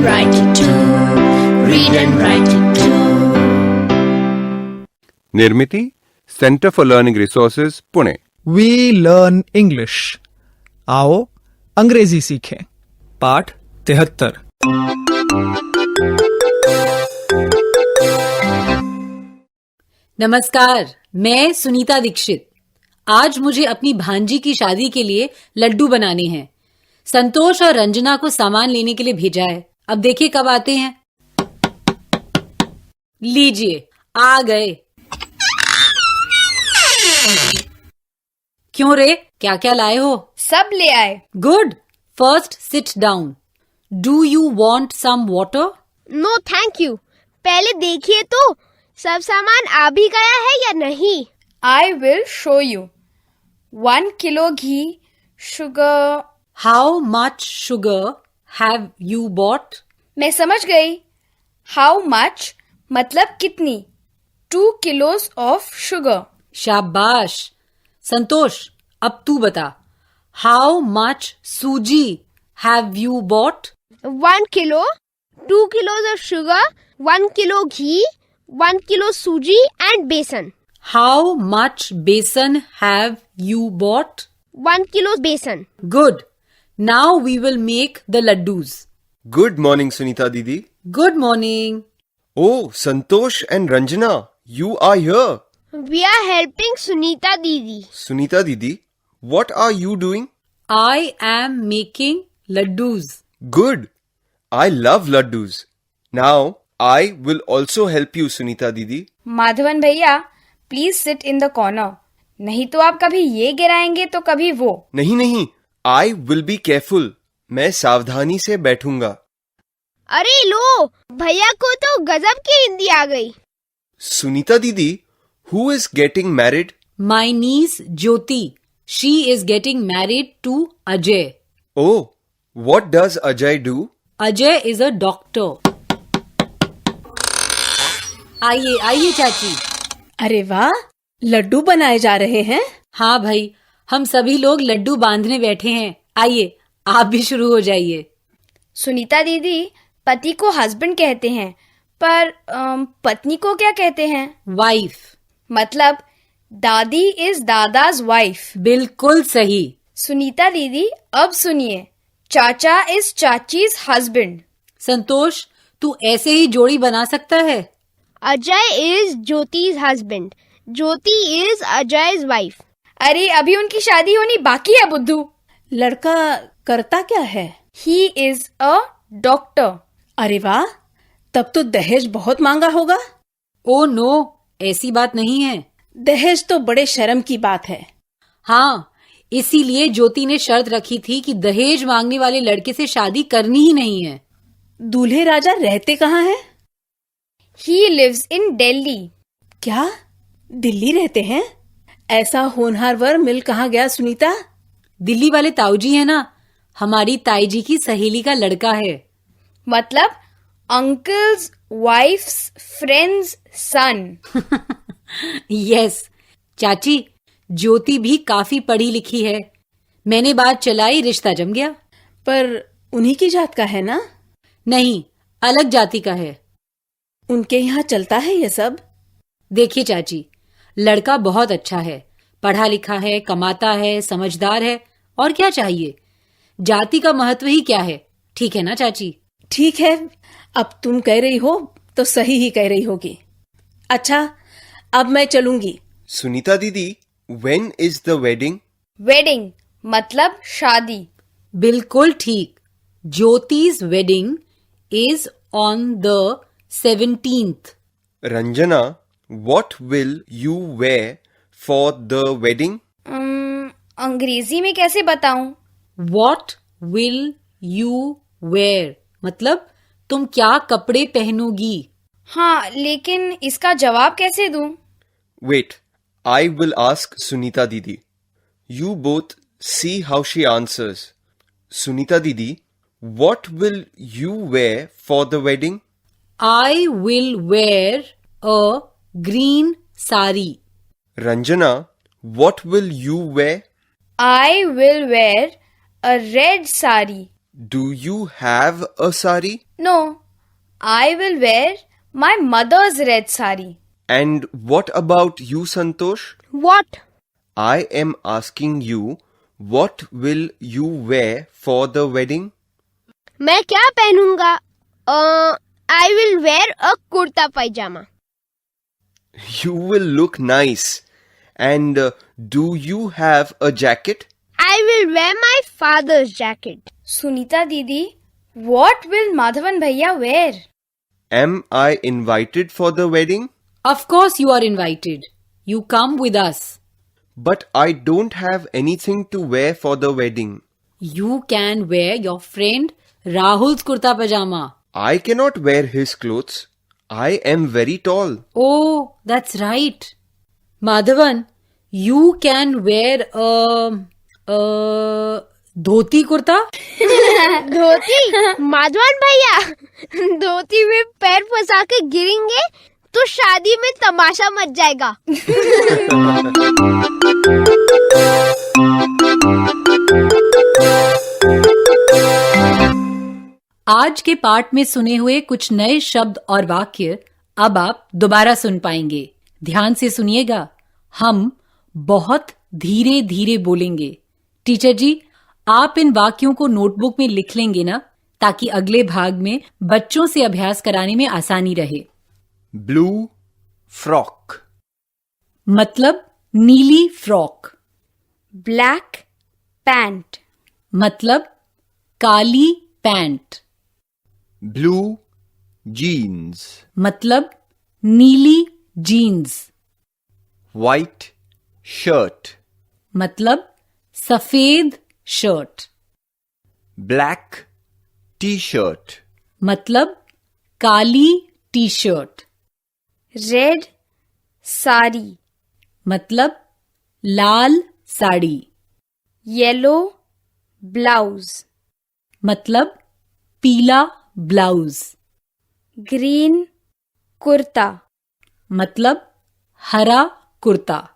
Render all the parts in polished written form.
and write it too. Read and write it too. Nirmiti centre for learning resources Pune. We learn English. आओ अंग्रेजी सीखें। पाठ 73। नमस्कार, मैं सुनीता दीक्षित। आज मुझे अपनी भांजी की शादी के लिए लड्डू बनाने हैं। संतोष और रंजना को सामान लेने के लिए भेजा है। अब देखिए कब आते हैं। लीजिए, आ गए। क्यों रे, क्या क्या लाए हो? सब ले आए। Good. First sit down. Do you want some water? No thank you. पहले देखिए तो सब सामान आ भी गया है या नहीं। I will show you. 1 kilo ghee, sugar. How much sugar have you bot? मैं समझ गई। हाउ मच मतलब कितनी। 2 किलोस ऑफ शुगर। शाबाश। संतोष, अब तू बता। How much suji have you bought? 1 किलो, 2 kilos of sugar, 1 kilo ghee, 1 kilo suji and besan. How much besan have you bought? 1 kilo besan. Good. Now we will make the laddoos. Good morning, Sunita Didi. Good morning. Oh, Santosh and Ranjana, you are here. We are helping Sunita दीदी। Sunita Didi, what are you doing? I am making laddoos. Good. I love laddus. Now, I will also help you, Sunita Didi. Madhavan भैया, please sit in the corner. नहीं तो आप कभी ये गिराएंगे तो कभी वो। नहीं नहीं, I will be careful. मैं सावधानी से बैठूंगा। अरे लो, भैया को तो गजब की हिंदी आ गई। Sunita Didi, who is getting married? My niece Jyoti, she is getting married to Ajay. Oh, what does Ajay do? Ajay is a doctor. आइए आइए चाची। अरे वाह, लड्डू बनाए जा रहे हैं। हाँ भाई, हम सभी लोग लड्डू बांधने बैठे हैं। आइए, आप भी शुरू हो जाइए। सुनीता दीदी, पति को हस्बैंड कहते हैं, पर पत्नी को क्या कहते हैं? वाइफ। मतलब दादी इज दादाज वाइफ। बिल्कुल सही। सुनीता दीदी, अब सुनिए। चाचा इज चाचीज हस्बैंड। संतोष, तू ऐसे ही जोड़ी बना सकता है? Ajay is Jyoti's husband. Jyoti is Ajay's wife. अरे अभी उनकी शादी होनी बाकी है बुद्धू। लड़का करता क्या है? He is a doctor. अरे वाह, तब तो दहेज बहुत मांगा होगा। ओ नो, ऐसी बात नहीं है। दहेज तो बड़े शर्म की बात है। हाँ, इसीलिए ज्योति ने शर्त रखी थी कि दहेज मांगने वाले लड़के से शादी करनी ही नहीं है। दूल्हे राजा रहते कहाँ हैं? He lives in Delhi. क्या दिल्ली रहते हैं? ऐसा होनहार वर मिल कहाँ गया सुनीता? दिल्ली वाले ताऊजी है ना, हमारी ताई जी की सहेली का लड़का है। मतलब अंकल्स वाइफ्स फ्रेंड्स सन। यस चाची, ज्योति भी काफी पढ़ी लिखी है। मैंने बात चलाई, रिश्ता जम गया। पर उन्हीं की जात का है ना? नहीं, अलग जाति का है। उनके यहाँ चलता है ये सब? देखिए चाची, लड़का बहुत अच्छा है, पढ़ा लिखा है, कमाता है, समझदार है, और क्या चाहिए। जाति का महत्व ही क्या है, ठीक है ना चाची? ठीक है, अब तुम कह रही हो तो सही ही कह रही होगी। अच्छा, अब मैं चलूंगी। Sunita Didi, when is the wedding? Wedding मतलब शादी। बिल्कुल ठीक। Jyoti's wedding is on the 17th। Ranjana, what will you wear for the wedding? अंग्रेजी में कैसे बताऊं? What will you wear मतलब तुम क्या कपड़े पहनोगी। हाँ, लेकिन इसका जवाब कैसे दूं? Wait, I will ask Sunita Didi. You both see how she answers. Sunita Didi, what will you wear for the wedding? I will wear a green sari. Ranjana, what will you wear? I will wear a red sari. Do you have a sari? No, I will wear my mother's red sari. And what about you, Santosh? What? I am asking you, what will you wear for the wedding? मैं क्या पहनूंगा? I will wear a kurta pajama. You will look nice. And do you have a jacket? I will wear my father's jacket. Sunita Didi, what will Madhavan Bhaiya wear? Am I invited for the wedding? Of course you are invited. You come with us. But I don't have anything to wear for the wedding. You can wear your friend Rahul's kurta pajama. I cannot wear his clothes. I am very tall. Oh, that's right. Madhavan, you can wear a dhoti kurta? धोती? माधवन भैया, धोती में पैर फंसा के गिरेंगे तो शादी में तमाशा much जाएगा. आज के पाठ में सुने हुए कुछ नए शब्द और वाक्य अब आप दोबारा सुन पाएंगे. ध्यान से सुनिएगा. हम बहुत धीरे धीरे बोलेंगे. टीचर जी, आप इन वाक्यों को नोटबुक में लिख लेंगे ना, ताकि अगले भाग में बच्चों से अभ्यास कराने में आसानी रहे. Blue frock. मतलब नीली फ्रॉक. Black pant. मतलब काली पैंट. Blue jeans. मतलब नीली जीन्स. White shirt. मतलब सफेद शर्ट. Black t-shirt. मतलब काली टी शर्ट. रेड साड़ी. मतलब लाल साड़ी. Yellow blouse. मतलब पीला ब्लाउज. ग्रीन कुर्ता. मतलब हरा kurta.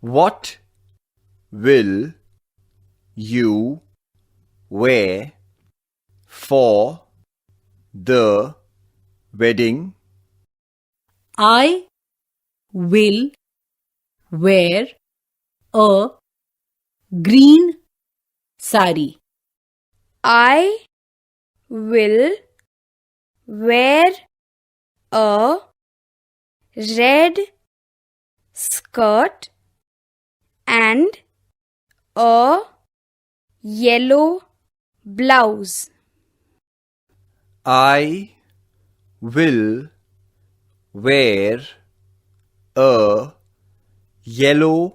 What will you wear for the wedding? I will wear a green sari. I will wear a red skirt and a yellow blouse. I will wear a yellow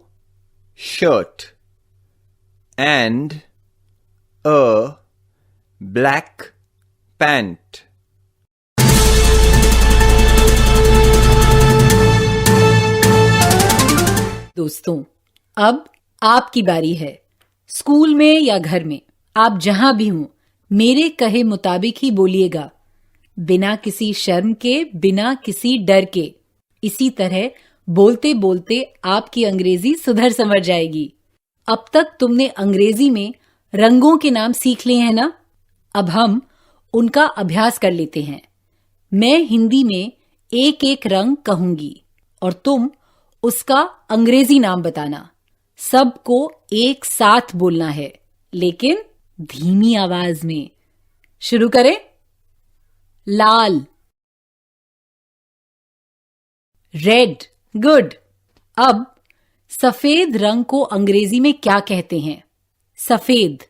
shirt and a black pant. दोस्तों, अब आपकी बारी है. School में या घर में, आप जहां भी हों, मेरे कहे मुताबिक ही बोलिएगा. बिना किसी शर्म के, बिना किसी डर के. इसी तरह बोलते बोलते आपकी अंग्रेजी सुधर समझ जाएगी. अब तक तुमने अंग्रेजी में रंगों के नाम सीख लिए हैं ना? अब हम उनका अभ्यास कर लेते हैं. मैं हिंदी में एक एक रंग कहूंगी और तुम उसका अंग्रेजी नाम बताना. सबको एक साथ बोलना है, लेकिन धीमी आवाज में. शुरू करें. लाल. रेड. गुड. अब सफेद रंग को अंग्रेजी में क्या कहते हैं? सफेद.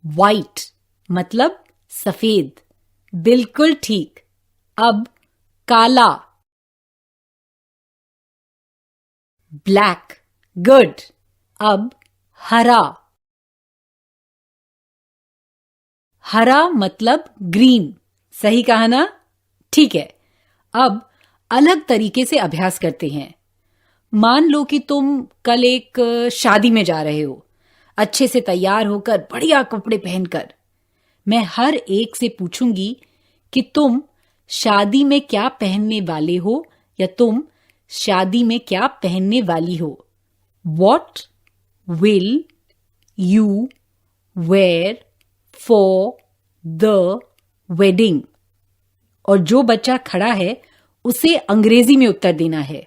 वाइट मतलब सफेद. बिल्कुल ठीक. अब काला. ब्लैक. गुड. अब हरा. हरा मतलब ग्रीन. सही कहा ना? ठीक है. अब अलग तरीके से अभ्यास करते हैं. मान लो कि तुम कल एक शादी में जा रहे हो, अच्छे से तैयार होकर, बढ़िया कपड़े पहनकर. मैं हर एक से पूछूंगी कि तुम शादी में क्या पहनने वाले हो या तुम शादी में क्या पहनने वाली हो. What will you wear for the wedding? और जो बच्चा खड़ा है उसे अंग्रेजी में उत्तर देना है।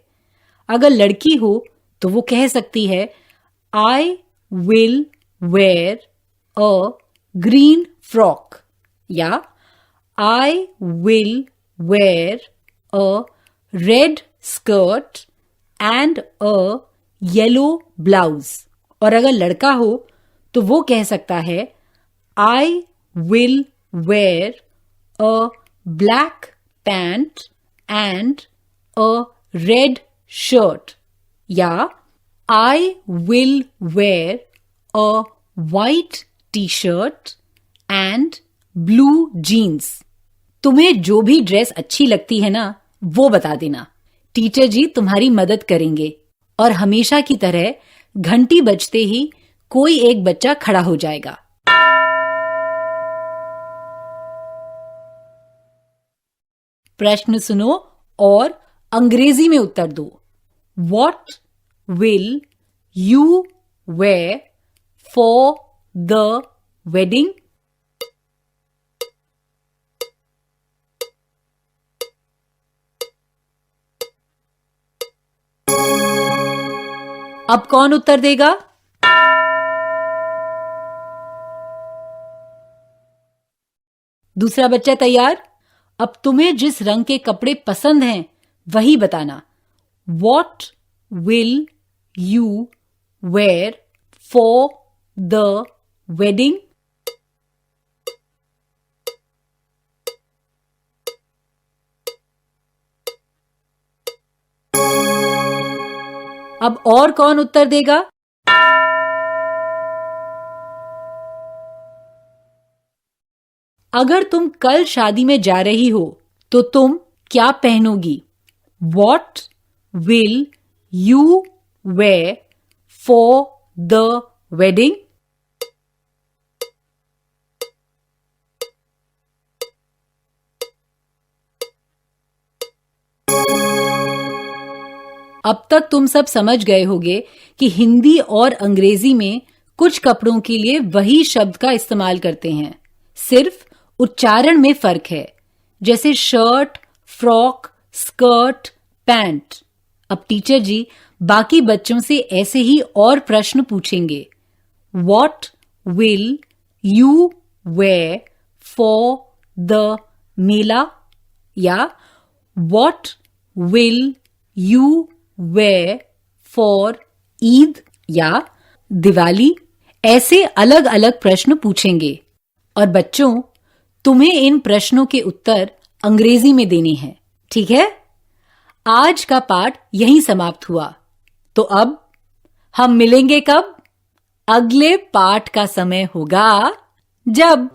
अगर लड़की हो तो वो कह सकती है I will wear a green frock या I will wear a red skirt and a yellow blouse। और अगर लड़का हो तो वो कह सकता है I will wear a black pant and a red shirt या I will wear a white t-shirt and blue jeans। तुम्हें जो भी ड्रेस अच्छी लगती है ना वो बता देना, टीचर जी तुम्हारी मदद करेंगे। और हमेशा की तरह घंटी बजते ही कोई एक बच्चा खड़ा हो जाएगा। प्रश्न सुनो और अंग्रेजी में उत्तर दो। What will you wear for the wedding? अब कौन उत्तर देगा? दूसरा बच्चा तैयार? अब तुम्हें जिस रंग के कपड़े पसंद हैं वही बताना। What will you wear for the wedding? अब और कौन उत्तर देगा? अगर तुम कल शादी में जा रही हो तो तुम क्या पहनोगी? What will you wear for the wedding? अब तक तुम सब समझ गए होगे कि हिंदी और अंग्रेजी में कुछ कपड़ों के लिए वही शब्द का इस्तेमाल करते हैं, सिर्फ उच्चारण में फर्क है। जैसे शर्ट, फ्रॉक, स्कर्ट, पैंट। अब टीचर जी बाकी बच्चों से ऐसे ही और प्रश्न पूछेंगे। What will you wear for the मेला? या What will you wear for Eid या दिवाली? ऐसे अलग अलग प्रश्न पूछेंगे और बच्चों तुम्हें इन प्रश्नों के उत्तर अंग्रेजी में देने हैं, ठीक है? आज का पाठ यहीं समाप्त हुआ। तो अब हम मिलेंगे कब? अगले पाठ का समय होगा जब